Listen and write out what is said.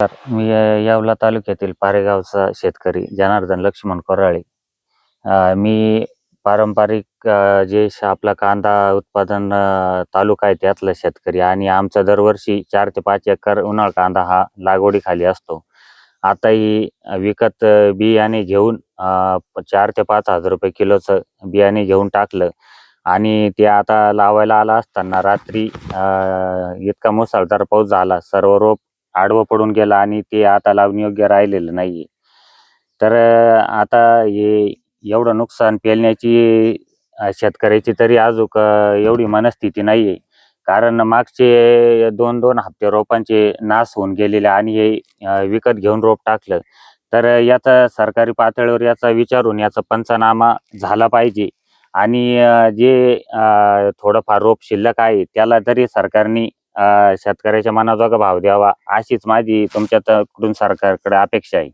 मी येवला तालुक्यातील पारेगावचा शेतकरी जनार्दन लक्ष्मण कोराळे. मी पारंपरिक आपला कांदा उत्पादन तालुका आहे त्यातला शेतकरी आणि आमचा दरवर्षी 4 ते 5 एकर उन्हाळ कांदा हा लागवडीखाली असतो. आताही विकत बियाणे घेऊन 4 ते 5,000 रुपये किलोचं बियाणे घेऊन टाकलं आणि ते आता लावायला आलं असताना रात्री इतका मुसळधार पाऊस झाला. सर्व रोप आडवं पडून गेलं आणि ते आता लावणीयोग्य राहिलेलं नाहीये. तर आता हे एवढं नुकसान पेलण्याची शेतकऱ्याची तरी अजूक एवढी मनस्थिती नाहीये. कारण मागचे 2-2 हप्ते रोपांचे नाश होऊन गेलेले आणि हे विकत घेऊन रोप टाकलं. तर याचा सरकारी पातळीवर याचा विचारून याचा पंचनामा झाला पाहिजे आणि थोडंफार रोप शिल्लक आहे त्याला तरी सरकारने शेतकऱ्याच्या मनाजोगा भाव द्यावा, अशीच माझी तुमच्याकडून सरकारकडे अपेक्षा आहे.